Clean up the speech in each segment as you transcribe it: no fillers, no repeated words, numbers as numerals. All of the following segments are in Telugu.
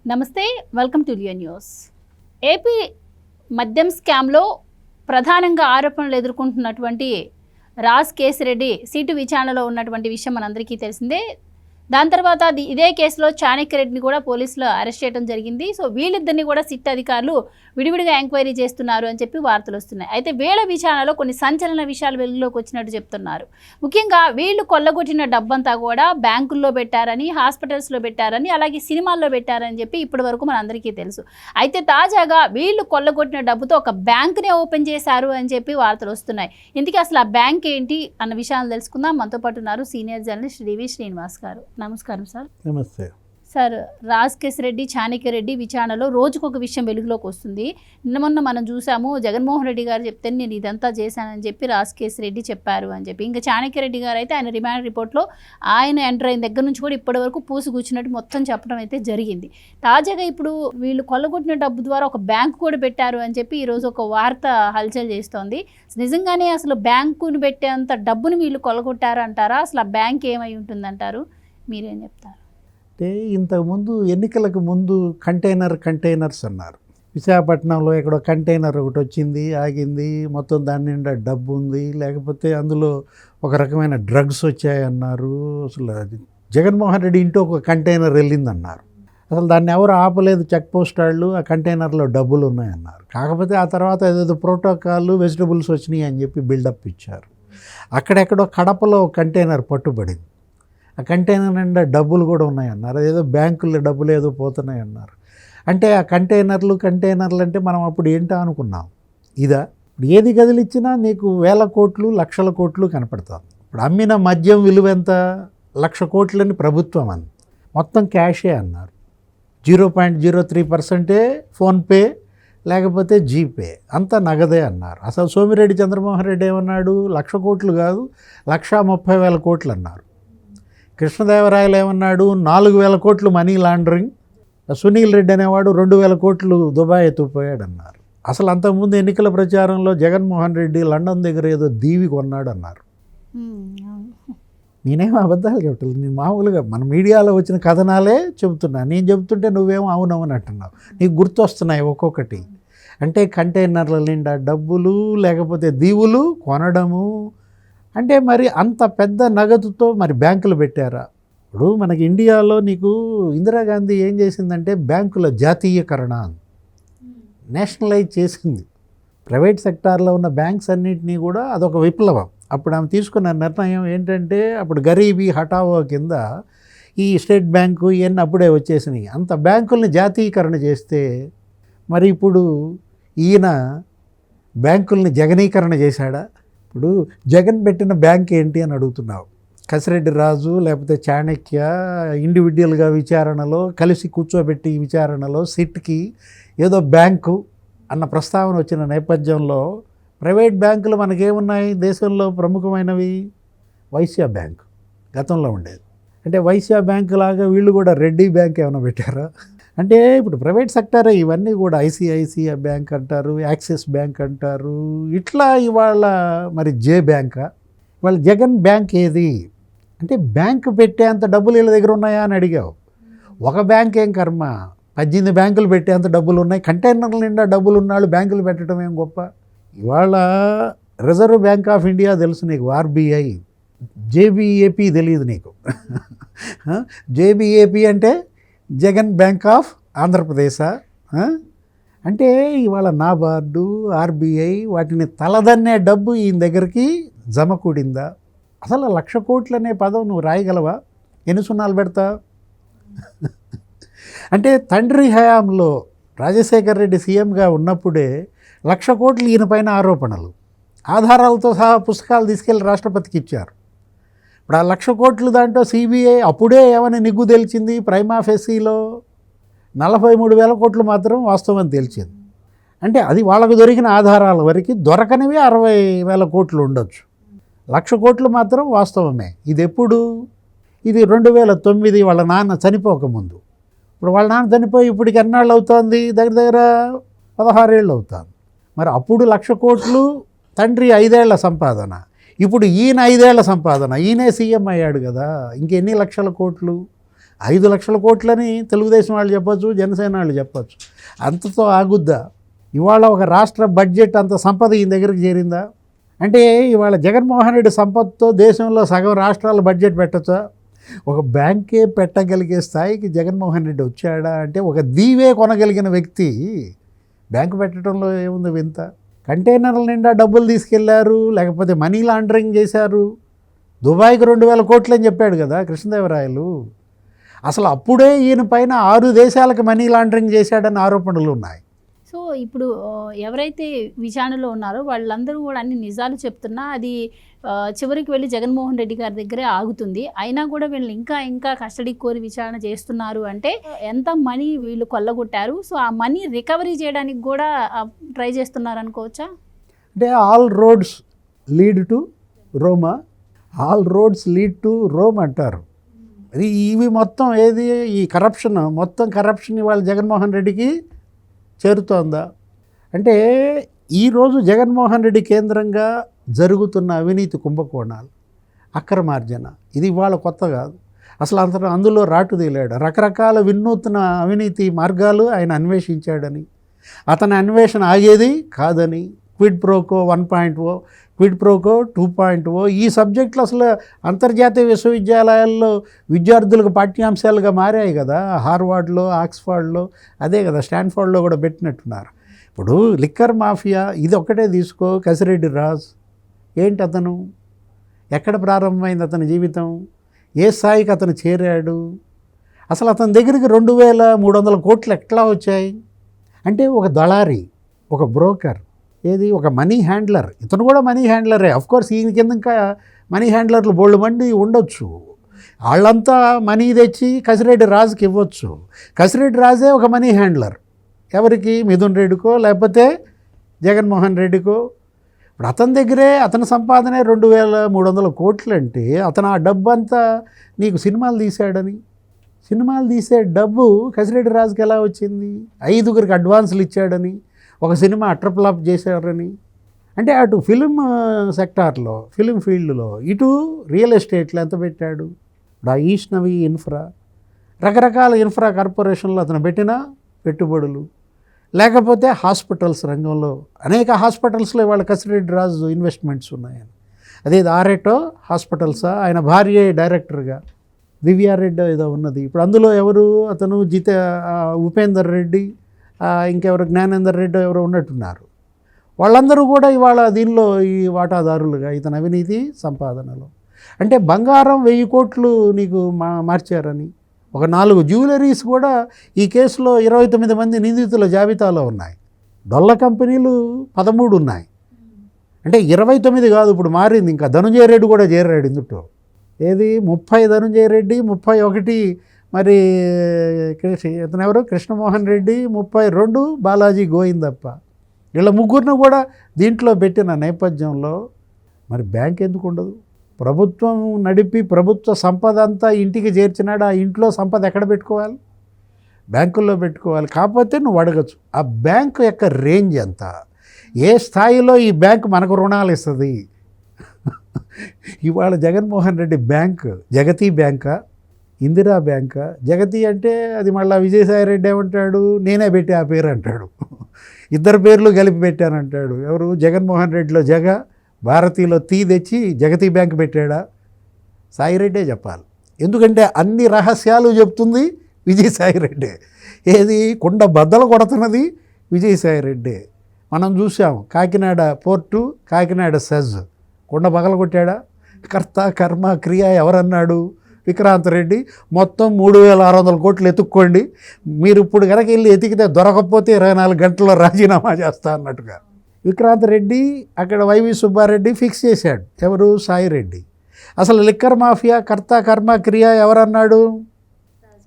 నమస్తే, welcome to Leo news. AP మద్యం స్కామ్లో ప్రధానంగా ఆరోపణలు ఎదుర్కొంటున్నటువంటి రాజ్ కేసిరెడ్డి సీటు విచారణలో ఉన్నటువంటి విషయం మనందరికీ తెలిసిందే. దాని తర్వాత ఇదే కేసులో చాణక్యరెడ్డిని కూడా పోలీసులు అరెస్ట్ చేయడం జరిగింది. సో వీళ్ళిద్దరిని కూడా సిట్ అధికారులు విడివిడిగా ఎంక్వైరీ చేస్తున్నారు అని చెప్పి వార్తలు వస్తున్నాయి. అయితే వీళ్ళ విచారణలో కొన్ని సంచలన విషయాలు వెలుగులోకి వచ్చినట్టు చెప్తున్నారు. ముఖ్యంగా వీళ్ళు కొల్లగొట్టిన డబ్బంతా కూడా బ్యాంకుల్లో పెట్టారని, హాస్పిటల్స్లో పెట్టారని, అలాగే సినిమాల్లో పెట్టారని చెప్పి ఇప్పటి వరకు మనందరికీ తెలుసు. అయితే తాజాగా వీళ్ళు కొల్లగొట్టిన డబ్బుతో ఒక బ్యాంకునే ఓపెన్ చేశారు అని చెప్పి వార్తలు వస్తున్నాయి. ఇందుకే అసలు ఆ బ్యాంక్ ఏంటి అన్న విషయాలు తెలుసుకుందాం. మనతో పాటు ఉన్నారు సీనియర్ జర్నలిస్ట్ డివి శ్రీనివాస్ గారు. నమస్కారం సార్. నమస్తే సార్, రాజ్ కేసిరెడ్డి, చాణక్యరెడ్డి విచారణలో రోజుకొక విషయం వెలుగులోకి వస్తుంది. మొన్న మనం చూసాము, జగన్మోహన్ రెడ్డి గారు చెప్తే నేను ఇదంతా చేశానని చెప్పి రాజ్ కేసిరెడ్డి చెప్పారు అని చెప్పి. ఇంకా చాణక్యరెడ్డి గారు అయితే ఆయన రిమాండ్ రిపోర్ట్లో ఆయన ఎంటర్ అయిన దగ్గర నుంచి కూడా ఇప్పటి వరకు పూసి కూర్చున్నట్టు మొత్తం చెప్పడం అయితే జరిగింది. తాజాగా ఇప్పుడు వీళ్ళు కొల్లగొట్టిన డబ్బు ద్వారా ఒక బ్యాంకు కూడా పెట్టారు అని చెప్పి ఈరోజు ఒక వార్త హల్చల్ చేస్తోంది. నిజంగానే అసలు బ్యాంకును పెట్టేంత డబ్బును వీళ్ళు కొల్లగొట్టారు అంటారా? అసలు ఆ బ్యాంక్ ఏమై ఉంటుందంటారు? మీరేం చెప్తారు? అంటే ఇంతకుముందు ఎన్నికలకు ముందు కంటైనర్స్ అన్నారు. విశాఖపట్నంలో ఎక్కడో కంటైనర్ ఒకటి వచ్చింది, ఆగింది, మొత్తం దాని నిండా డబ్బు ఉంది, లేకపోతే అందులో ఒక రకమైన డ్రగ్స్ వచ్చాయన్నారు. అసలు జగన్మోహన్ రెడ్డి ఇంట్లో ఒక కంటైనర్ వెళ్ళిందన్నారు. అసలు దాన్ని ఎవరు ఆపలేదు, చెక్ పోస్ట్ వాళ్ళు. ఆ కంటైనర్లో డబ్బులు ఉన్నాయన్నారు. కాకపోతే ఆ తర్వాత ఏదేదో ప్రోటోకాల్, వెజిటబుల్స్ వచ్చినాయి అని చెప్పి బిల్డప్ ఇచ్చారు. అక్కడెక్కడో కడపలో కంటైనర్ పట్టుబడింది. ఆ కంటైనర్ నిండా డబ్బులు కూడా ఉన్నాయన్నారు. ఏదో బ్యాంకుల్లో డబ్బులు ఏదో పోతున్నాయన్నారు. అంటే ఆ కంటైనర్లు అంటే మనం అప్పుడు ఏంటో అనుకున్నాం. ఇదా ఇప్పుడు ఏది కదిలిచ్చినా నీకు వేల కోట్లు, లక్షల కోట్లు కనపడుతుంది. ఇప్పుడు అమ్మిన మద్యం విలువ ఎంత? 1,00,000 కోట్లని ప్రభుత్వం అంది. మొత్తం క్యాషే అన్నారు. 0.03% ఫోన్పే, లేకపోతే జీపే, అంతా నగదే అన్నారు. అసలు సోమిరెడ్డి చంద్రమోహన్ రెడ్డి ఏమన్నాడు? 1,00,000 కోట్లు కాదు, 1,30,000 కోట్లు అన్నారు. కృష్ణదేవరాయలు ఏమన్నాడు? 4,000 కోట్లు మనీ లాండరింగ్. సునీల్ రెడ్డి అనేవాడు 2,000 కోట్లు దుబాయ్ ఎత్తుకుపోయాడు అన్నారు. అసలు అంతకుముందు ఎన్నికల ప్రచారంలో జగన్మోహన్ రెడ్డి లండన్ దగ్గర ఏదో దీవి కొన్నాడు అన్నారు. నేనేం అబద్ధాలు చెప్పలేదు, నేను మామూలుగా మన మీడియాలో వచ్చిన కథనాలే చెబుతున్నా. నేను చెబుతుంటే నువ్వేమో అవునవుని అంటున్నావు. నీకు గుర్తొస్తున్నాయి ఒక్కొక్కటి. అంటే కంటైనర్ల నిండా డబ్బులు, లేకపోతే దీవులు కొనడము. అంటే మరి అంత పెద్ద నగదుతో మరి బ్యాంకులు పెట్టారా? ఇప్పుడు మనకి ఇండియాలో నీకు ఇందిరాగాంధీ ఏం చేసిందంటే బ్యాంకుల జాతీయకరణ, నేషనలైజ్ చేసింది. ప్రైవేట్ సెక్టార్లో ఉన్న బ్యాంక్స్ అన్నింటినీ కూడా అదొక విప్లవం. అప్పుడు ఆమె తీసుకున్న నిర్ణయం ఏంటంటే, అప్పుడు గరీబీ హఠావో కింద ఈ స్టేట్ బ్యాంకు ఇవన్నీ అప్పుడే వచ్చేసినాయి. అంత బ్యాంకుల్ని జాతీయకరణ చేస్తే మరి ఇప్పుడు ఈయన బ్యాంకుల్ని జగనీకరణ చేశాడా? ఇప్పుడు జగన్ పెట్టిన బ్యాంక్ ఏంటి అని అడుగుతున్నావు. కసిరెడ్డి రాజు లేకపోతే చాణక్య ఇండివిజువల్గా విచారణలో కలిసి కూర్చోబెట్టి విచారణలో సిట్కి ఏదో బ్యాంకు అన్న ప్రస్తావన వచ్చిన నేపథ్యంలో ప్రైవేట్ బ్యాంకులు మనకేమున్నాయి దేశంలో? ప్రముఖమైనవి వైశ్య బ్యాంకు గతంలో ఉండేది. అంటే వైశ్య బ్యాంకు లాగా వీళ్ళు కూడా రెడ్డి బ్యాంక్ ఏమైనా పెట్టారా? అంటే ఇప్పుడు ప్రైవేట్ సెక్టరే ఇవన్నీ కూడా. ఐసిఐసిఐ బ్యాంక్ అంటారు, యాక్సిస్ బ్యాంక్ అంటారు. ఇట్లా ఇవాళ మరి జే బ్యాంకా? ఇవాళ జగన్ బ్యాంక్ ఏది అంటే బ్యాంకు పెట్టేంత డబ్బులు వీళ్ళ దగ్గర ఉన్నాయా అని అడిగావు. ఒక బ్యాంక్ ఏం కర్మ, 18 బ్యాంకులు పెట్టేంత డబ్బులు ఉన్నాయి. కంటైనర్ల నిండా డబ్బులు ఉన్నాళ్ళు బ్యాంకులు పెట్టడం ఏం గొప్ప? ఇవాళ రిజర్వ్ బ్యాంక్ ఆఫ్ ఇండియా తెలుసు నీకు, ఆర్బీఐ. జేబీఏపీ తెలియదు నీకు. జేబీఏపీ అంటే జగన్ బ్యాంక్ ఆఫ్ ఆంధ్రప్రదేశా? అంటే ఇవాళ నాబార్డు, ఆర్బీఐ వాటిని తలదన్నే డబ్బు ఈయన దగ్గరికి జమ కూడిందా? అసలు 1,00,000 కోట్లు అనే పదం నువ్వు రాయగలవా? ఎన్ని సున్నాలు పెడతా? అంటే తండ్రి హయాంలో రాజశేఖర్ రెడ్డి సీఎంగా ఉన్నప్పుడే 1,00,000 కోట్లు ఈయన పైన ఆరోపణలు, ఆధారాలతో సహా పుస్తకాలు తీసుకెళ్లి రాష్ట్రపతికి ఇచ్చారు. ఇప్పుడు ఆ 1,00,000 కోట్లు దాంట్లో సిబిఐ అప్పుడే ఏమైనా నిగ్గు తేల్చింది? ప్రైమా ఫెసీలో 43,000 కోట్లు మాత్రం వాస్తవం తేల్చింది. అంటే అది వాళ్ళకు దొరికిన ఆధారాల వరకు, దొరకనివి 60,000 కోట్లు ఉండొచ్చు. 1,00,000 కోట్లు మాత్రం వాస్తవమే. ఇది ఎప్పుడు? ఇది 2009 వాళ్ళ నాన్న చనిపోకముందు. ఇప్పుడు వాళ్ళ నాన్న చనిపోయి ఇప్పటికి ఎన్నాళ్ళు అవుతుంది? దగ్గర 16 ఏళ్ళు అవుతుంది. మరి అప్పుడు 1,00,000 కోట్లు తండ్రి 5 ఏళ్ల సంపాదన, ఇప్పుడు ఈయన 5 ఏళ్ల సంపాదన. ఈయనే సీఎం అయ్యాడు కదా, ఇంకెన్ని లక్షల కోట్లు? 5 లక్షల కోట్లని తెలుగుదేశం వాళ్ళు చెప్పొచ్చు, జనసేన వాళ్ళు చెప్పొచ్చు. అంతతో ఆగుద్దా? ఇవాళ ఒక రాష్ట్ర బడ్జెట్ అంత సంపద ఈ దగ్గరికి చేరిందా? అంటే ఇవాళ జగన్మోహన్ రెడ్డి సంపదతో దేశంలో సగం రాష్ట్రాల బడ్జెట్ పెట్టచ్చా? ఒక బ్యాంకే పెట్టగలిగే స్థాయికి జగన్మోహన్ రెడ్డి వచ్చాడా? అంటే ఒక దీవే కొనగలిగిన వ్యక్తి బ్యాంకు పెట్టడంలో ఏముంది వింత? కంటైనర్ల నిండా డబ్బులు తీసుకెళ్లారు, లేకపోతే మనీ లాండరింగ్ చేశారు. దుబాయ్కి 2000 కోట్లు అని చెప్పాడు కదా కృష్ణదేవరాయలు. అసలు అప్పుడే ఈయన పైన 6 దేశాలకు మనీ లాండరింగ్ చేశాడని ఆరోపణలు ఉన్నాయి. సో ఇప్పుడు ఎవరైతే విచారణలో ఉన్నారో వాళ్ళందరూ కూడా అన్ని నిజాలు చెప్తున్నా అది చివరికి వెళ్ళి జగన్మోహన్ రెడ్డి గారి దగ్గరే ఆగుతుంది. అయినా కూడా వీళ్ళు ఇంకా కస్టడీ కోరి విచారణ చేస్తున్నారు అంటే ఎంత మనీ వీళ్ళు కొల్లగొట్టారు. సో ఆ మనీ రికవరీ చేయడానికి కూడా ట్రై చేస్తున్నారు అనుకోవచ్చా? అంటే all roads lead to Roma, all roads lead to Rome అంటారు. అది ఇవి మొత్తం ఏది ఈ కరప్షన్ ఇవాళ జగన్మోహన్ రెడ్డికి చేరుతోందా? అంటే ఈరోజు జగన్మోహన్ రెడ్డి కేంద్రంగా జరుగుతున్న అవినీతి కుంభకోణాలు, అక్రమార్జన ఇది ఇవాళ కొత్త కాదు. అసలు అందులో రాటు తేలాడు. రకరకాల వినూత్న అవినీతి మార్గాలు ఆయన అన్వేషించాడని, అతని అన్వేషణ ఆగేది కాదని, క్విడ్ ప్రోకో 1.0, క్విడ్ ప్రోకో 2.0 ఈ సబ్జెక్టులు అసలు అంతర్జాతీయ విశ్వవిద్యాలయాల్లో విద్యార్థులకు పాఠ్యాంశాలుగా మారాయి కదా. హార్వర్డ్లో, ఆక్స్ఫర్డ్లో, అదే కదా స్టాన్ఫర్డ్లో కూడా పెట్టినట్టున్నారు. ఇప్పుడు లిక్కర్ మాఫియా ఇది ఒక్కటే తీసుకో. కసిరెడ్డి రాజ్ ఏంటి అతను? ఎక్కడ ప్రారంభమైంది అతని జీవితం? ఏ స్థాయికి అతను చేరాడు? అసలు అతని దగ్గరికి 2300 కోట్లు ఎట్లా వచ్చాయి? అంటే ఒక దళారీ, ఒక బ్రోకర్, ఏది ఒక మనీ హ్యాండ్లర్. ఇతను కూడా మనీ హ్యాండ్లరే. అఫ్కోర్స్ ఈయన కింద ఇంకా మనీ హ్యాండ్లర్లు బోల్డ్ మంది ఉండొచ్చు. వాళ్ళంతా మనీ తెచ్చి కసిరెడ్డి రాజుకి ఇవ్వచ్చు. కసిరెడ్డి రాజే ఒక మనీ హ్యాండ్లర్. ఎవరికి? మిథున్ రెడ్డికో లేకపోతే జగన్మోహన్ రెడ్డికో. ఇప్పుడు అతని దగ్గరే అతని సంపాదనే 2300 కోట్లు అంటే అతను ఆ డబ్బు అంతా నీకు సినిమాలు తీశాడని, సినిమాలు తీసే డబ్బు కసిరెడ్డి రాజుకి ఎలా వచ్చింది? 5గురికి అడ్వాన్సులు ఇచ్చాడని, ఒక సినిమా అట్రప్లాప్ చేశారని. అంటే అటు ఫిలిం సెక్టార్లో, ఫిలిం ఫీల్డ్లో, ఇటు రియల్ ఎస్టేట్లో ఎంత పెట్టాడు? ఇప్పుడు ఆ ఈష్ణవి ఇన్ఫ్రా, రకరకాల ఇన్ఫ్రా కార్పొరేషన్లో అతను పెట్టిన పెట్టుబడులు, లేకపోతే హాస్పిటల్స్ రంగంలో అనేక హాస్పిటల్స్లో ఇవాళ కసిరెడ్డి రాజు ఇన్వెస్ట్మెంట్స్ ఉన్నాయని. అదే ఆరెటో హాస్పిటల్సా, ఆయన భార్య డైరెక్టర్గా దివ్యారెడ్డి ఏదో ఉన్నది. ఇప్పుడు అందులో ఎవరు? అతను ఉపేందర్ రెడ్డి, ఇంకెవరు జ్ఞానేందర్ రెడ్డి ఎవరో ఉన్నట్టున్నారు. వాళ్ళందరూ కూడా ఇవాళ దీనిలో ఈ వాటాదారులుగా ఇతని అవినీతి సంపాదనలో. అంటే బంగారం 1000 కోట్లు నీకు మార్చారని. ఒక 4 జ్యువెలరీస్ కూడా ఈ కేసులో 29 మంది నిందితుల జాబితాలో ఉన్నాయి. డొల్ల కంపెనీలు 13 ఉన్నాయి. అంటే 29 కాదు, ఇప్పుడు మారింది. ఇంకా ధనుంజయ రెడ్డి కూడా చేరాడు ఇందులో. ఏది 30 ధనుంజయ రెడ్డి, 31 మరి ఇతను ఎవరు? కృష్ణమోహన్ రెడ్డి, 32 బాలాజీ గోవిందప్ప. వీళ్ళ ముగ్గురిని కూడా దీంట్లో పెట్టిన నేపథ్యంలో మరి బ్యాంక్ ఎందుకు ఉండదు? ప్రభుత్వం నడిపి ప్రభుత్వ సంపద అంతా ఇంటికి చేర్చినాడు. ఆ ఇంట్లో సంపద ఎక్కడ పెట్టుకోవాలి? బ్యాంకుల్లో పెట్టుకోవాలి. కాకపోతే నువ్వు అడగచ్చు, ఆ బ్యాంకు యొక్క రేంజ్ ఎంత? ఏ స్థాయిలో ఈ బ్యాంకు మనకు రుణాలు ఇస్తుంది? ఇవాళ జగన్మోహన్ రెడ్డి బ్యాంక్ జగతి బ్యాంకా, ఇందిరా బ్యాంకా? జగతి అంటే అది మళ్ళీ విజయసాయి రెడ్డి ఏమంటాడు? నేనే పెట్టి ఆ పేరు అంటాడు. 2 పేర్లు కలిపి పెట్టానంటాడు. ఎవరు? జగన్మోహన్ రెడ్డిలో జగ, భారతీలో తీ తెచ్చి జగతి బ్యాంక్ పెట్టాడా? సాయిరెడ్డే చెప్పాలి. ఎందుకంటే అన్ని రహస్యాలు చెప్తుంది విజయసాయి రెడ్డే. ఏది కుండ బద్దలు కొడుతున్నది విజయసాయి రెడ్డే. మనం చూసాం కాకినాడ పోర్టు, కాకినాడ సెజ్ కుండ బగల కొట్టాడా? కర్త కర్మ క్రియ ఎవరన్నాడు? విక్రాంత్ రెడ్డి. మొత్తం 3600 కోట్లు ఎత్తుక్కోండి, మీరు ఇప్పుడు కనుక వెళ్ళి ఎతికితే దొరకకపోతే 24 గంటల్లో రాజీనామా చేస్తా అన్నట్టుగా విక్రాంత్ రెడ్డి అక్కడ వైవి సుబ్బారెడ్డి ఫిక్స్ చేశాడు. ఎవరు? సాయిరెడ్డి. అసలు లిక్కర్ మాఫియా కర్త కర్మ క్రియ ఎవరన్నాడు?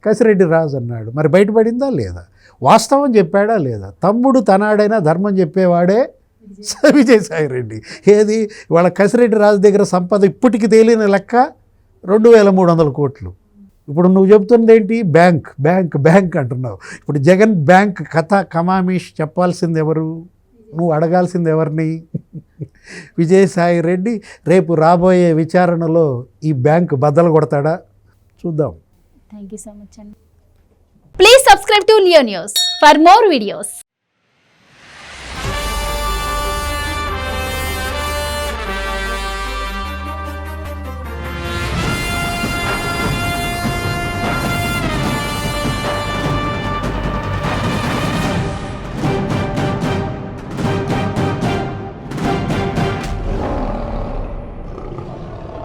కసిరెడ్డి రాజు అన్నాడు. మరి బయటపడిందా లేదా? వాస్తవం చెప్పాడా లేదా? తమ్ముడు తనాడైనా ధర్మం చెప్పేవాడే విజయసాయి రెడ్డి. ఏది వాళ్ళ కసిరెడ్డి రాజు దగ్గర సంపద ఇప్పటికి తేలిన లెక్క 2300 కోట్లు. ఇప్పుడు నువ్వు చెప్తున్నది ఏంటి? బ్యాంక్ బ్యాంక్ బ్యాంక్ అంటున్నావు. ఇప్పుడు జగన్ బ్యాంక్ కథ కమామీష్ చెప్పాల్సింది ఎవరు? నువ్వు అడగాల్సింది ఎవరిని? విజయసాయి రెడ్డి. రేపు రాబోయే విచారణలో ఈ బ్యాంక్ బద్దలు కొడతాడా? చూద్దాం. థ్యాంక్ యూ సో మచ్ అండి. Please subscribe to Leo news for more videos.